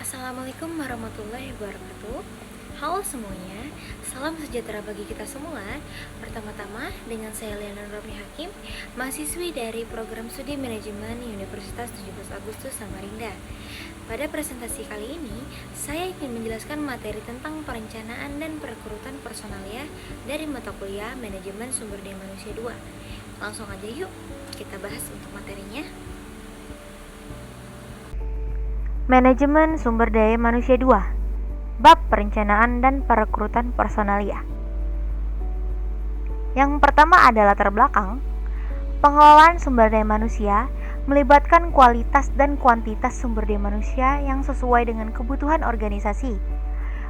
Assalamualaikum warahmatullahi wabarakatuh. Halo semuanya, salam sejahtera bagi kita semua. Pertama-tama dengan saya Liana Nurami Hakim, mahasiswi dari program studi manajemen Universitas 17 Agustus Samarinda. Pada presentasi kali ini, saya ingin menjelaskan materi tentang perencanaan dan perekrutan personalia dari mata kuliah Manajemen Sumber Daya Manusia 2. Langsung aja yuk, kita bahas untuk materinya. Manajemen Sumber Daya Manusia 2, Bab Perencanaan dan Perekrutan Personalia. Yang pertama adalah latar belakang. Pengelolaan sumber daya manusia melibatkan kualitas dan kuantitas sumber daya manusia yang sesuai dengan kebutuhan organisasi.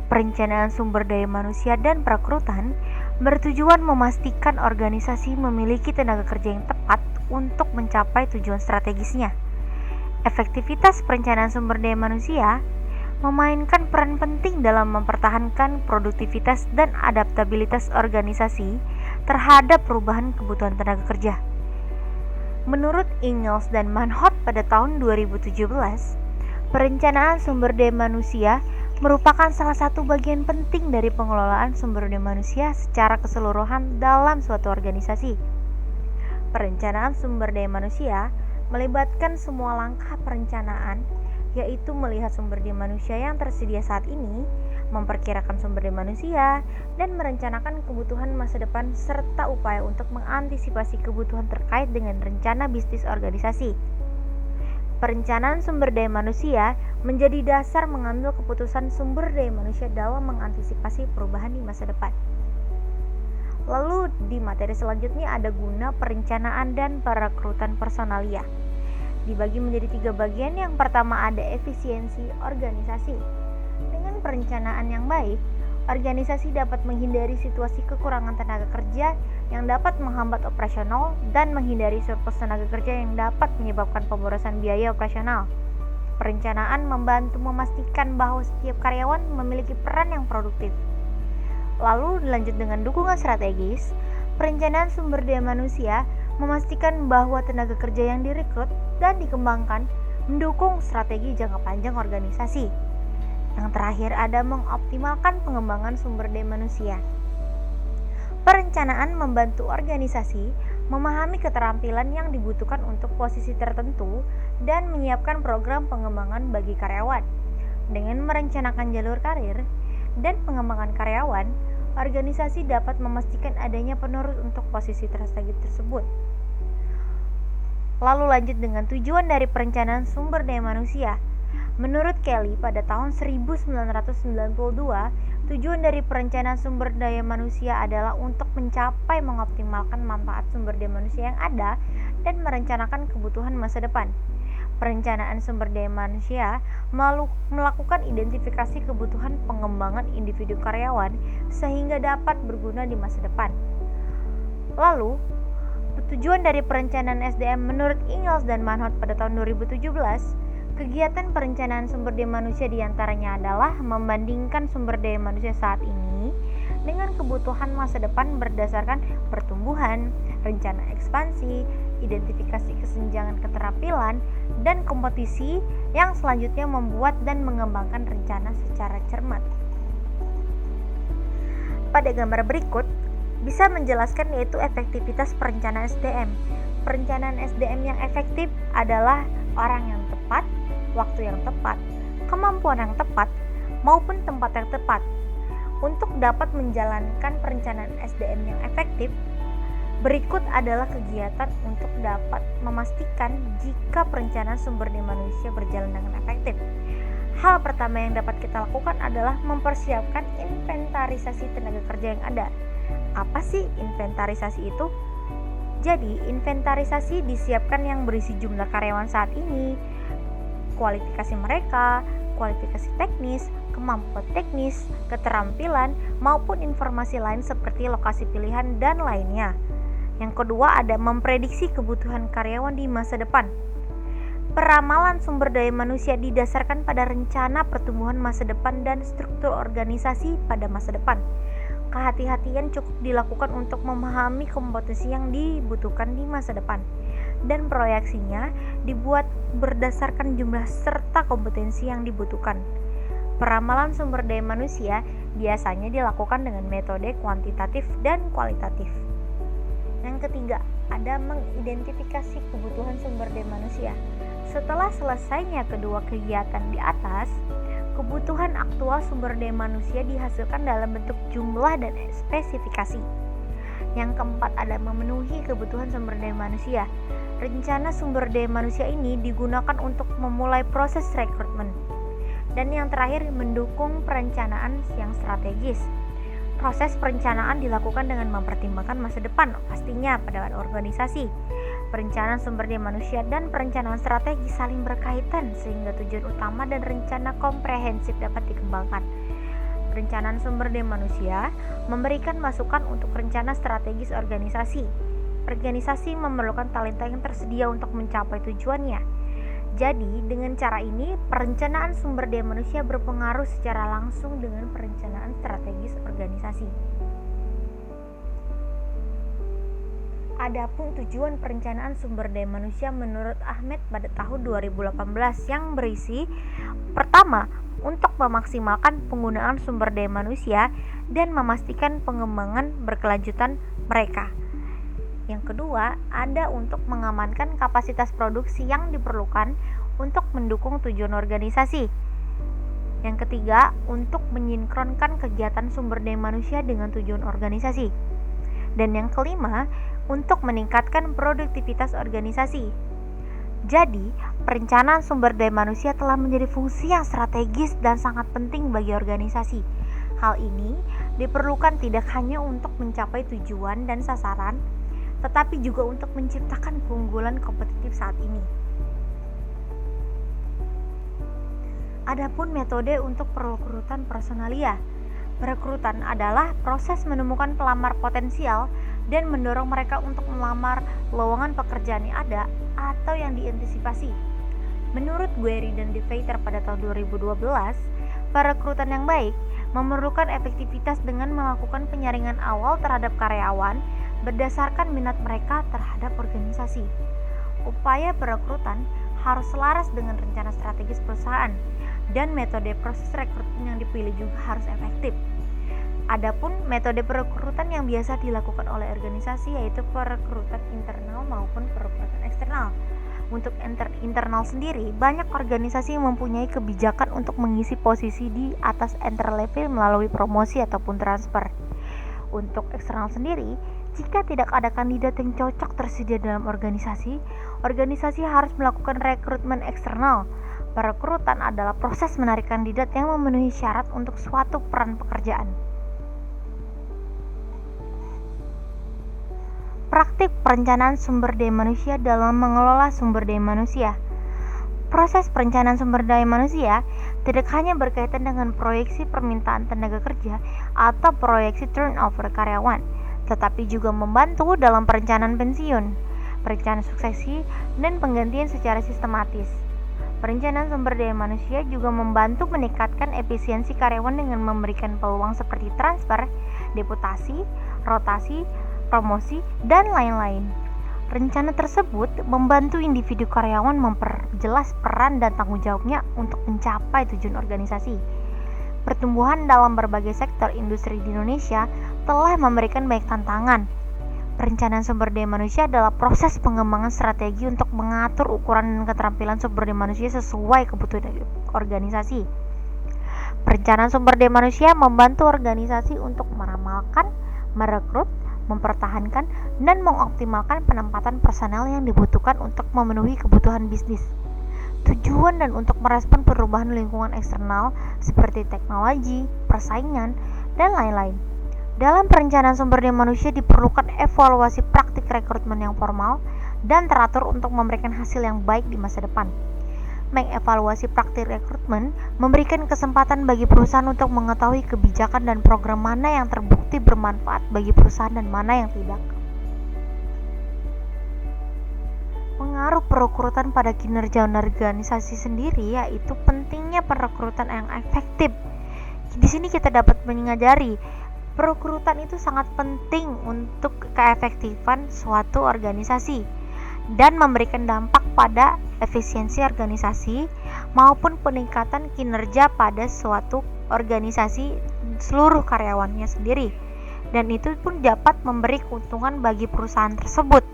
Perencanaan sumber daya manusia dan perekrutan bertujuan memastikan organisasi memiliki tenaga kerja yang tepat untuk mencapai tujuan strategisnya. Efektivitas perencanaan sumber daya manusia memainkan peran penting dalam mempertahankan produktivitas dan adaptabilitas organisasi terhadap perubahan kebutuhan tenaga kerja. Menurut Ingalls dan Manhot pada tahun 2017, perencanaan sumber daya manusia merupakan salah satu bagian penting dari pengelolaan sumber daya manusia secara keseluruhan dalam suatu organisasi. Perencanaan sumber daya manusia melibatkan semua langkah perencanaan, yaitu melihat sumber daya manusia yang tersedia saat ini, memperkirakan sumber daya manusia, dan merencanakan kebutuhan masa depan serta upaya untuk mengantisipasi kebutuhan terkait dengan rencana bisnis organisasi. Perencanaan sumber daya manusia menjadi dasar mengambil keputusan sumber daya manusia dalam mengantisipasi perubahan di masa depan. Lalu di materi selanjutnya ada guna perencanaan dan perekrutan personalia. Dibagi menjadi 3 bagian. Yang pertama ada efisiensi organisasi. Dengan perencanaan yang baik, organisasi dapat menghindari situasi kekurangan tenaga kerja yang dapat menghambat operasional dan menghindari surplus tenaga kerja yang dapat menyebabkan pemborosan biaya operasional. Perencanaan membantu memastikan bahwa setiap karyawan memiliki peran yang produktif. Lalu dilanjut dengan dukungan strategis. Perencanaan sumber daya manusia memastikan bahwa tenaga kerja yang direkrut dan dikembangkan mendukung strategi jangka panjang organisasi. Yang terakhir ada mengoptimalkan pengembangan sumber daya manusia. Perencanaan membantu organisasi memahami keterampilan yang dibutuhkan untuk posisi tertentu dan menyiapkan program pengembangan bagi karyawan. Dengan merencanakan jalur karir dan pengembangan karyawan, organisasi dapat memastikan adanya penerus untuk posisi strategi tersebut. Lalu lanjut dengan tujuan dari perencanaan sumber daya manusia. Menurut Kelly pada tahun 1992, tujuan dari perencanaan sumber daya manusia adalah untuk mencapai mengoptimalkan manfaat sumber daya manusia yang ada dan merencanakan kebutuhan masa depan. Perencanaan sumber daya manusia melakukan identifikasi kebutuhan pengembangan individu karyawan sehingga dapat berguna di masa depan. Lalu, tujuan dari perencanaan SDM menurut Ingalls dan Manhot pada tahun 2017, kegiatan perencanaan sumber daya manusia diantaranya adalah membandingkan sumber daya manusia saat ini dengan kebutuhan masa depan berdasarkan pertumbuhan, rencana ekspansi, identifikasi kesenjangan keterampilan, dan kompetisi yang selanjutnya membuat dan mengembangkan rencana secara cermat. Pada gambar berikut bisa menjelaskan yaitu efektivitas perencanaan SDM. Perencanaan SDM yang efektif adalah orang yang tepat, waktu yang tepat, kemampuan yang tepat, maupun tempat yang tepat. Untuk dapat menjalankan perencanaan SDM yang efektif, berikut adalah kegiatan untuk dapat memastikan jika perencanaan sumber daya manusia berjalan dengan efektif. Hal pertama yang dapat kita lakukan adalah mempersiapkan inventarisasi tenaga kerja yang ada. Apa sih inventarisasi itu? Jadi, inventarisasi disiapkan yang berisi jumlah karyawan saat ini, kualifikasi mereka, kualifikasi teknis, kemampuan teknis, keterampilan, maupun informasi lain seperti lokasi pilihan dan lainnya. Yang kedua ada memprediksi kebutuhan karyawan di masa depan. Peramalan sumber daya manusia didasarkan pada rencana pertumbuhan masa depan dan struktur organisasi pada masa depan. Kehati-hatian cukup dilakukan untuk memahami kompetensi yang dibutuhkan di masa depan. dan proyeksinya dibuat berdasarkan jumlah serta kompetensi yang dibutuhkan. Peramalan sumber daya manusia biasanya dilakukan dengan metode kuantitatif dan kualitatif. Yang ketiga, ada mengidentifikasi kebutuhan sumber daya manusia. Setelah selesainya kedua kegiatan di atas, kebutuhan aktual sumber daya manusia dihasilkan dalam bentuk jumlah dan spesifikasi. Yang keempat, ada memenuhi kebutuhan sumber daya manusia. Rencana sumber daya manusia ini digunakan untuk memulai proses rekrutmen. Dan yang terakhir, mendukung perencanaan yang strategis. Proses perencanaan dilakukan dengan mempertimbangkan masa depan pastinya pada organisasi. Perencanaan sumber daya manusia dan perencanaan strategi saling berkaitan sehingga tujuan utama dan rencana komprehensif dapat dikembangkan. Perencanaan sumber daya manusia memberikan masukan untuk rencana strategis organisasi. Organisasi memerlukan talenta yang tersedia untuk mencapai tujuannya. Jadi, dengan cara ini, perencanaan sumber daya manusia berpengaruh secara langsung dengan perencanaan strategis organisasi. Adapun tujuan perencanaan sumber daya manusia menurut Ahmed pada tahun 2018 yang berisi: pertama, untuk memaksimalkan penggunaan sumber daya manusia dan memastikan pengembangan berkelanjutan mereka. Yang kedua, ada untuk mengamankan kapasitas produksi yang diperlukan untuk mendukung tujuan organisasi. Yang ketiga, untuk mensinkronkan kegiatan sumber daya manusia dengan tujuan organisasi. Dan yang kelima, untuk meningkatkan produktivitas organisasi. Jadi, perencanaan sumber daya manusia telah menjadi fungsi yang strategis dan sangat penting bagi organisasi. Hal ini diperlukan tidak hanya untuk mencapai tujuan dan sasaran, tetapi juga untuk menciptakan keunggulan kompetitif saat ini. Adapun metode untuk perekrutan personalia. Perekrutan adalah proses menemukan pelamar potensial dan mendorong mereka untuk melamar lowongan pekerjaan yang ada atau yang diantisipasi. Menurut Guerri dan DeVeiter pada tahun 2012, perekrutan yang baik memerlukan efektivitas dengan melakukan penyaringan awal terhadap karyawan berdasarkan minat mereka terhadap organisasi. Upaya perekrutan harus selaras dengan rencana strategis perusahaan dan metode proses rekrutmen yang dipilih juga harus efektif. Adapun metode perekrutan yang biasa dilakukan oleh organisasi yaitu perekrutan internal maupun perekrutan eksternal. Untuk internal sendiri, banyak organisasi mempunyai kebijakan untuk mengisi posisi di atas entry level melalui promosi ataupun transfer. Untuk eksternal sendiri, jika tidak ada kandidat yang cocok tersedia dalam organisasi, organisasi harus melakukan rekrutmen eksternal. Perekrutan adalah proses menarik kandidat yang memenuhi syarat untuk suatu peran pekerjaan. Praktik perencanaan sumber daya manusia dalam mengelola sumber daya manusia. Proses perencanaan sumber daya manusia tidak hanya berkaitan dengan proyeksi permintaan tenaga kerja atau proyeksi turnover karyawan, tetapi juga membantu dalam perencanaan pensiun, perencanaan suksesi, dan penggantian secara sistematis. Perencanaan sumber daya manusia juga membantu meningkatkan efisiensi karyawan dengan memberikan peluang seperti transfer, deputasi, rotasi, promosi, dan lain-lain. Rencana tersebut membantu individu karyawan memperjelas peran dan tanggung jawabnya untuk mencapai tujuan organisasi. Pertumbuhan dalam berbagai sektor industri di Indonesia telah memberikan banyak tantangan. Perencanaan sumber daya manusia adalah proses pengembangan strategi untuk mengatur ukuran dan keterampilan sumber daya manusia sesuai kebutuhan organisasi. Perencanaan sumber daya manusia membantu organisasi untuk meramalkan, merekrut, mempertahankan, dan mengoptimalkan penempatan personel yang dibutuhkan untuk memenuhi kebutuhan bisnis. Tujuan dan untuk merespon perubahan lingkungan eksternal seperti teknologi, persaingan, dan lain-lain. Dalam perencanaan sumber daya manusia diperlukan evaluasi praktik rekrutmen yang formal dan teratur untuk memberikan hasil yang baik di masa depan. Mengevaluasi praktik rekrutmen memberikan kesempatan bagi perusahaan untuk mengetahui kebijakan dan program mana yang terbukti bermanfaat bagi perusahaan dan mana yang tidak. Pengaruh perekrutan pada kinerja organisasi sendiri yaitu pentingnya perekrutan yang efektif. Di sini kita dapat menyadari perekrutan itu sangat penting untuk keefektifan suatu organisasi. dan memberikan dampak pada efisiensi organisasi maupun peningkatan kinerja pada suatu organisasi seluruh karyawannya sendiri, dan itu pun dapat memberi keuntungan bagi perusahaan tersebut.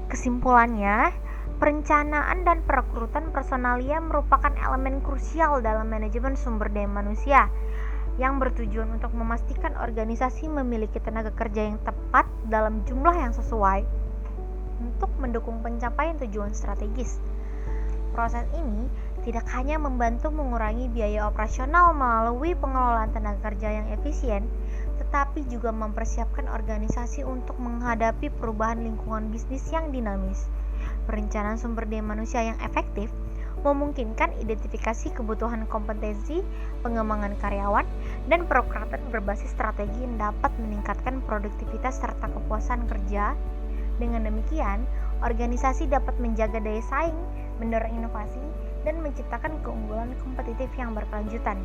Kesimpulannya, perencanaan dan perekrutan personalia merupakan elemen krusial dalam manajemen sumber daya manusia yang bertujuan untuk memastikan organisasi memiliki tenaga kerja yang tepat dalam jumlah yang sesuai untuk mendukung pencapaian tujuan strategis. Proses ini tidak hanya membantu mengurangi biaya operasional melalui pengelolaan tenaga kerja yang efisien, tetapi juga mempersiapkan organisasi untuk menghadapi perubahan lingkungan bisnis yang dinamis. Perencanaan sumber daya manusia yang efektif memungkinkan identifikasi kebutuhan kompetensi, pengembangan karyawan, dan perekrutan berbasis strategi yang dapat meningkatkan produktivitas serta kepuasan kerja. Dengan demikian, organisasi dapat menjaga daya saing, mendorong inovasi, dan menciptakan keunggulan kompetitif yang berkelanjutan.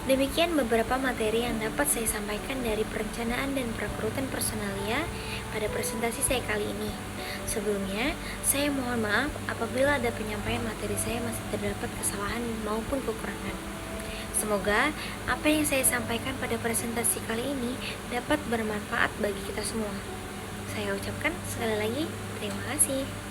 Demikian beberapa materi yang dapat saya sampaikan dari perencanaan dan perekrutan personalia pada presentasi saya kali ini. Sebelumnya, saya mohon maaf apabila ada penyampaian materi saya masih terdapat kesalahan maupun kekurangan. Semoga apa yang saya sampaikan pada presentasi kali ini dapat bermanfaat bagi kita semua. Saya ucapkan sekali lagi terima kasih.